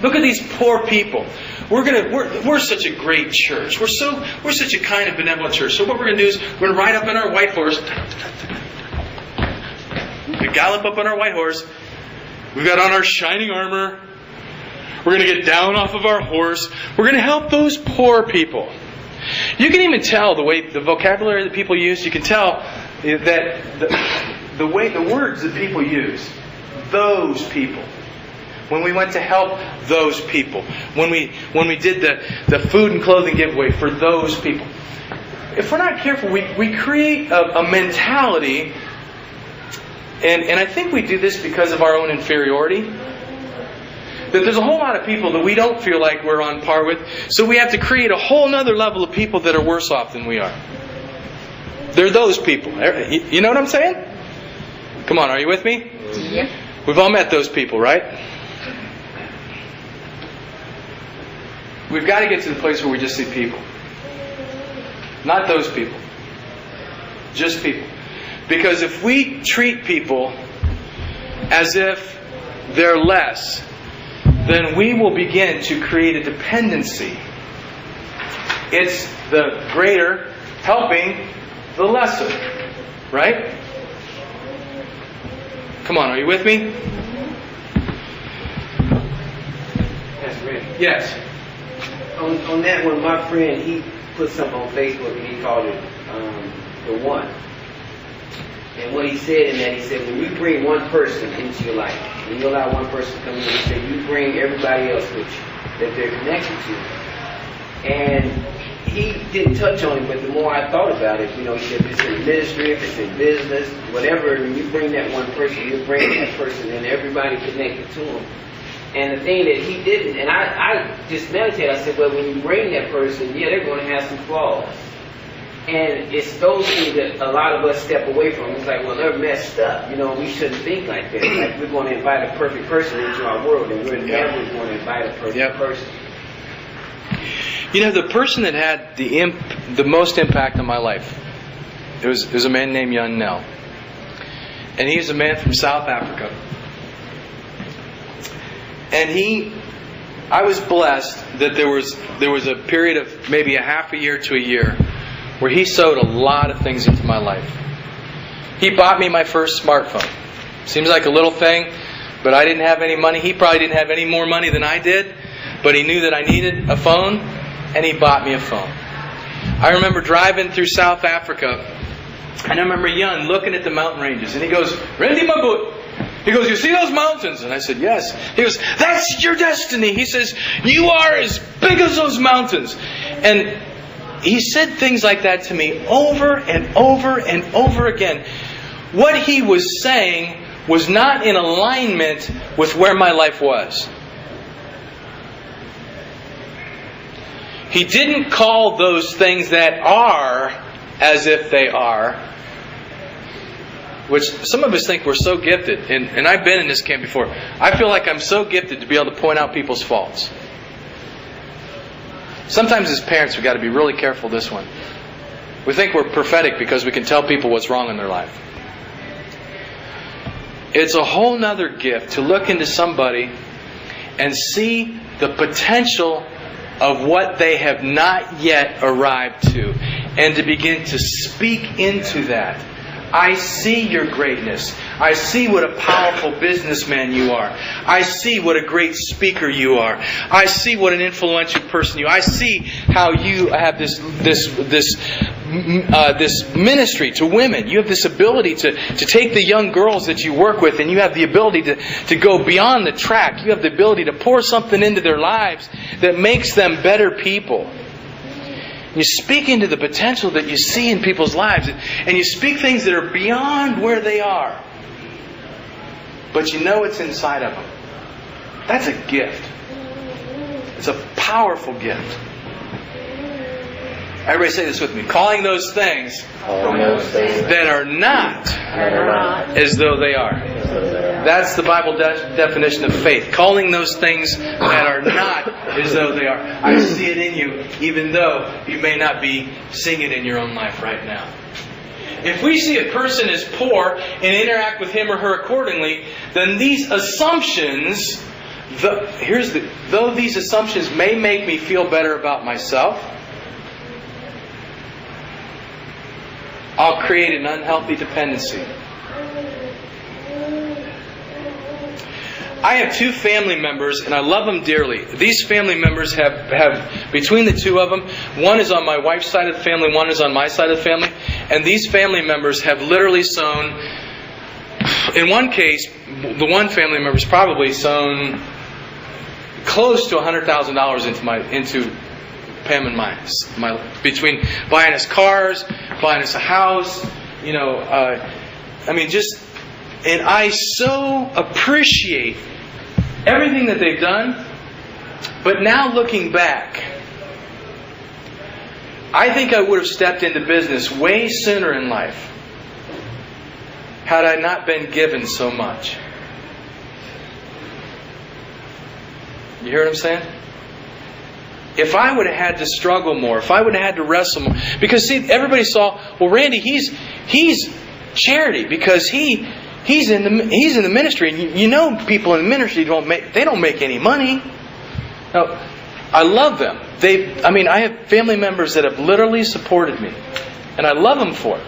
Look at these poor people. We're such a great church. We're such a kind and benevolent church. So what we're going to do is we're going to ride up on our white horse. We gallop up on our white horse. We've got on our shining armor. We're going to get down off of our horse. We're going to help those poor people. You can even tell the way the vocabulary that people use. You can tell that the way the words that people use. Those people. When we went to help those people. When we did the food and clothing giveaway for those people. If we're not careful, we create a mentality. And I think we do this because of our own inferiority. That there's a whole lot of people that we don't feel like we're on par with. So we have to create a whole other level of people that are worse off than we are. They're those people. You know what I'm saying? Come on, are you with me? Yep. We've all met those people, right? We've got to get to the place where we just see people. Not those people. Just people. Because if we treat people as if they're less, then we will begin to create a dependency. It's the greater helping the lesser. Right? Come on, are you with me? That's right. Yes. On that one, my friend, he put something on Facebook and he called it the one. And what he said in that, he said, when you bring one person into your life, when you allow one person to come in, he said, you bring everybody else with you that they're connected to. And he didn't touch on it, but the more I thought about it, he said, if it's in ministry, if it's in business, whatever, when you bring that one person, you bring that person and everybody connected to him. And the thing that he didn't, and I just meditated, I said, well, when you bring that person, yeah, they're going to have some flaws. And it's those things that a lot of us step away from. It's like, well, they're messed up. We shouldn't think like that. Like, we're going to invite a perfect person into our world, and we're never going to invite a perfect person. The person that had the most impact on my life, it was a man named Jan Nel. And he was a man from South Africa. And I was blessed that there was a period of maybe a half a year to a year where he sowed a lot of things into my life. He bought me my first smartphone. Seems like a little thing, but I didn't have any money. He probably didn't have any more money than I did, but he knew that I needed a phone, and he bought me a phone. I remember driving through South Africa, and I remember Jan looking at the mountain ranges, and he goes, "Randy Mabut." He goes, "You see those mountains?" And I said, "Yes." He goes, "That's your destiny." He says, "You are as big as those mountains." And he said things like that to me over and over and over again. What he was saying was not in alignment with where my life was. He didn't call those things that are as if they are. Which some of us think we're so gifted. And I've been in this camp before. I feel like I'm so gifted to be able to point out people's faults. Sometimes as parents we've got to be really careful this one. We think we're prophetic because we can tell people what's wrong in their life. It's a whole nother gift to look into somebody and see the potential of what they have not yet arrived to, and to begin to speak into that. I see your greatness. I see what a powerful businessman you are. I see what a great speaker you are. I see what an influential person you are. I see how you have this ministry to women. You have this ability to take the young girls that you work with, and you have the ability to go beyond the track. You have the ability to pour something into their lives that makes them better people. You speak into the potential that you see in people's lives, and you speak things that are beyond where they are. But you know it's inside of them. That's a gift. It's a powerful gift. Everybody say this with me. Calling those things that are not as though they are. That's the Bible definition of faith. Calling those things that are not as though they are. I see it in you, even though you may not be seeing it in your own life right now. If we see a person as poor and interact with him or her accordingly, then these assumptions though these assumptions may make me feel better about myself, I'll create an unhealthy dependency. I have 2 family members, and I love them dearly. These family members have between the 2 of them, one is on my wife's side of the family, one is on my side of the family, and these family members have literally sown, in one case, the one family member's probably sown close to $100,000 into Pam and my between buying us cars, buying us a house, and I so appreciate everything that they've done. But now looking back, I think I would have stepped into business way sooner in life had I not been given so much. You hear what I'm saying? If I would have had to struggle more, if I would have had to wrestle more, because see, everybody saw, well, Randy, he's charity because he's in the ministry, and people in the ministry don't make any money. Now, I love them. I have family members that have literally supported me, and I love them for it.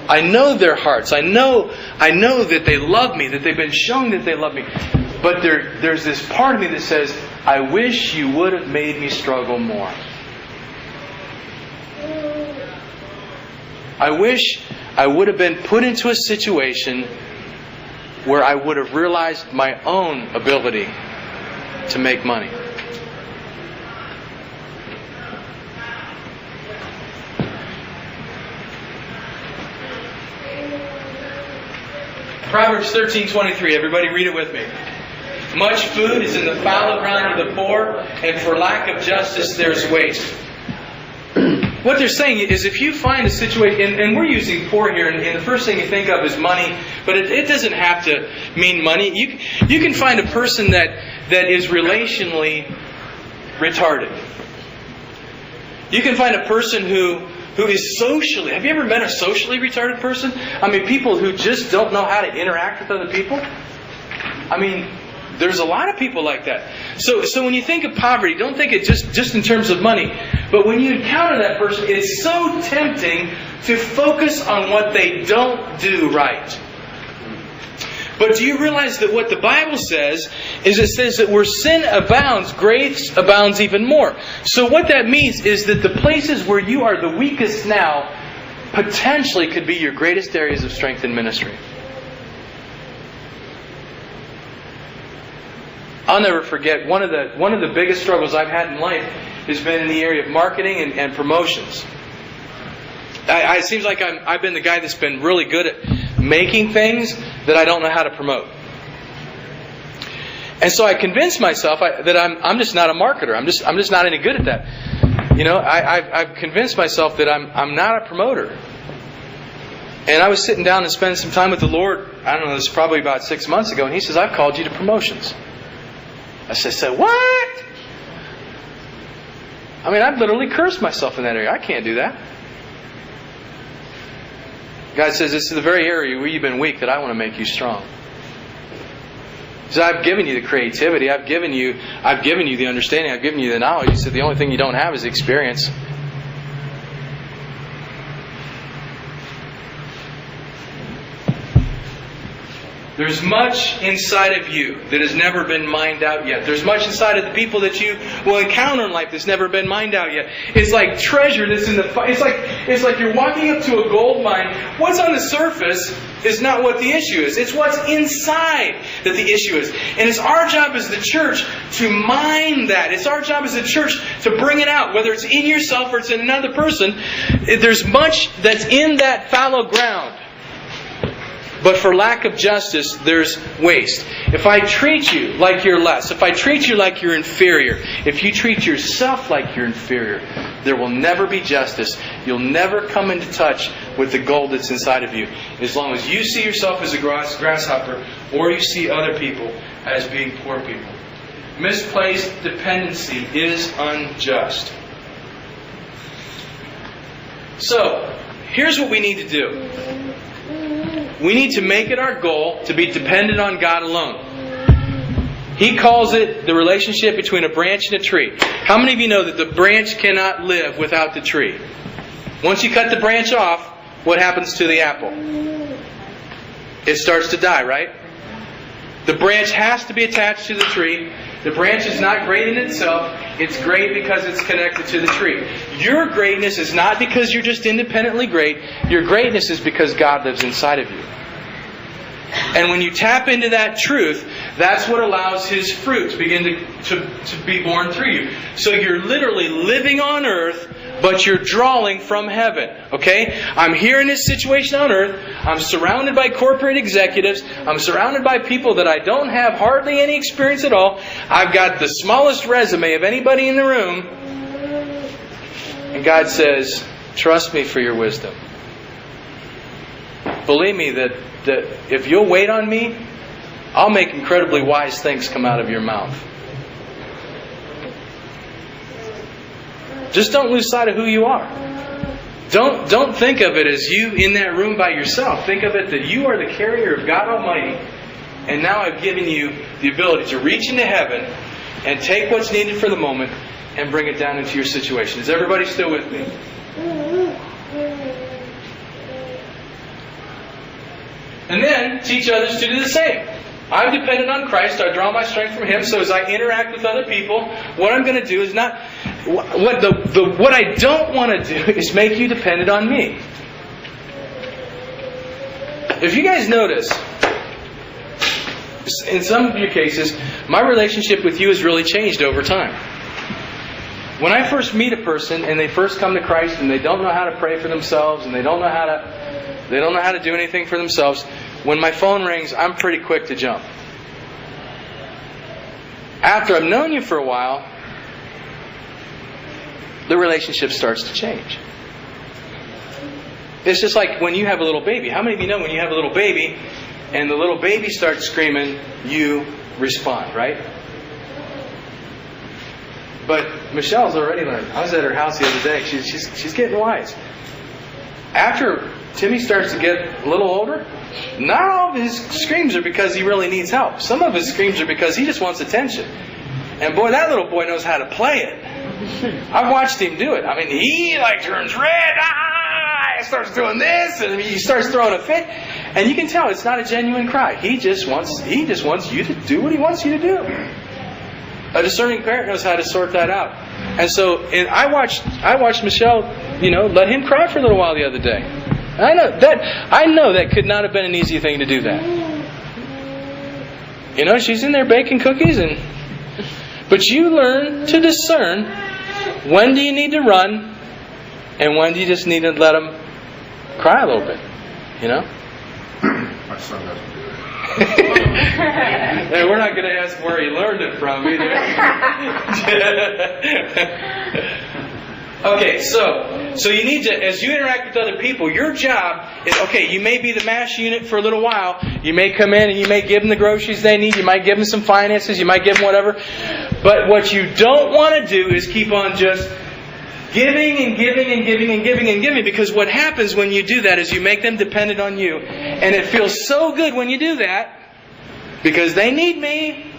I know their hearts. I know that they love me, that they've been shown that they love me. But there's this part of me that says, I wish you would have made me struggle more. I wish I would have been put into a situation where I would have realized my own ability to make money. Proverbs 13:23. Everybody read it with me. Much food is in the fallow ground of the poor, and for lack of justice there's waste. What they're saying is, if you find a situation, and we're using poor here, and the first thing you think of is money, but it doesn't have to mean money. You can find a person that is relationally retarded. You can find a person who is socially... Have you ever met a socially retarded person? People who just don't know how to interact with other people. There's a lot of people like that. So when you think of poverty, don't think it just in terms of money. But when you encounter that person, it's so tempting to focus on what they don't do right. But do you realize that what the Bible says is it says that where sin abounds, grace abounds even more. So what that means is that the places where you are the weakest now potentially could be your greatest areas of strength in ministry. I'll never forget, one of the biggest struggles I've had in life has been in the area of marketing and promotions. It seems like I've been the guy that's been really good at making things that I don't know how to promote. And so I convinced myself that I'm just not a marketer. I'm just not any good at that. I've convinced myself that I'm not a promoter. And I was sitting down and spending some time with the Lord. I don't know, this was probably about 6 months ago. And He says, I've called you to promotions. I said, what? I've literally cursed myself in that area. I can't do that. God says, this is the very area where you've been weak that I want to make you strong. He said, I've given you the creativity. I've given you the understanding. I've given you the knowledge. He said, the only thing you don't have is experience. There's much inside of you that has never been mined out yet. There's much inside of the people that you will encounter in life that's never been mined out yet. It's like treasure that's in the fire. It's like you're walking up to a gold mine. What's on the surface is not what the issue is. It's what's inside that the issue is. And it's our job as the church to mine that. It's our job as a church to bring it out, whether it's in yourself or it's in another person. There's much that's in that fallow ground. But for lack of justice, there's waste. If I treat you like you're less, if I treat you like you're inferior, if you treat yourself like you're inferior, there will never be justice. You'll never come into touch with the gold that's inside of you. As long as you see yourself as a grasshopper, or you see other people as being poor people. Misplaced dependency is unjust. So, here's what we need to do. We need to make it our goal to be dependent on God alone. He calls it the relationship between a branch and a tree. How many of you know that the branch cannot live without the tree? Once you cut the branch off, what happens to the apple? It starts to die, right? The branch has to be attached to the tree. The branch is not great in itself. It's great because it's connected to the tree. Your greatness is not because you're just independently great. Your greatness is because God lives inside of you. And when you tap into that truth, that's what allows His fruit to begin to be born through you. So you're literally living on earth, but you're drawing from heaven. Okay? I'm here in this situation on earth. I'm surrounded by corporate executives. I'm surrounded by people that I don't have hardly any experience at all. I've got the smallest resume of anybody in the room. And God says, trust me for your wisdom. Believe me that if you'll wait on me, I'll make incredibly wise things come out of your mouth. Just don't lose sight of who you are. Don't think of it as you in that room by yourself. Think of it that you are the carrier of God Almighty. And now I've given you the ability to reach into heaven and take what's needed for the moment and bring it down into your situation. Is everybody still with me? And then teach others to do the same. I'm dependent on Christ. I draw my strength from Him. So as I interact with other people, what I'm going to do is not... What I don't want to do is make you dependent on me. If you guys notice, in some of your cases, my relationship with you has really changed over time. When I first meet a person and they first come to Christ and they don't know how to pray for themselves and they don't know how to do anything for themselves, when my phone rings, I'm pretty quick to jump. After I've known you for a while, the relationship starts to change. It's just like when you have a little baby. How many of you know when you have a little baby and the little baby starts screaming, you respond, right? But Michelle's already learned. I was at her house the other day. She's getting wise. After Timmy starts to get a little older, not all of his screams are because he really needs help. Some of his screams are because he just wants attention. And boy, that little boy knows how to play it. I've watched him do it. I mean, he turns red, starts doing this, and he starts throwing a fit. And you can tell it's not a genuine cry. He just wants you to do what he wants you to do. A discerning parent knows how to sort that out. And so, I watched Michelle, let him cry for a little while the other day. I know that could not have been an easy thing to do that. She's in there baking cookies, but you learn to discern when do you need to run and when do you just need to let them cry a little bit. My son doesn't do that. Hey, we're not going to ask where he learned it from either. Okay, so you need to, as you interact with other people, your job is, you may be the MASH unit for a little while. You may come in and you may give them the groceries they need. You might give them some finances. You might give them whatever. But what you don't want to do is keep on just giving and giving and giving and giving and giving. Because what happens when you do that is you make them dependent on you. And it feels so good when you do that because they need me.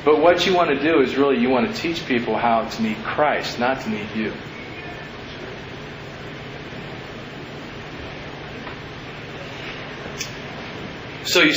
But what you want to do is really you want to teach people how to need Christ, not to need you. So you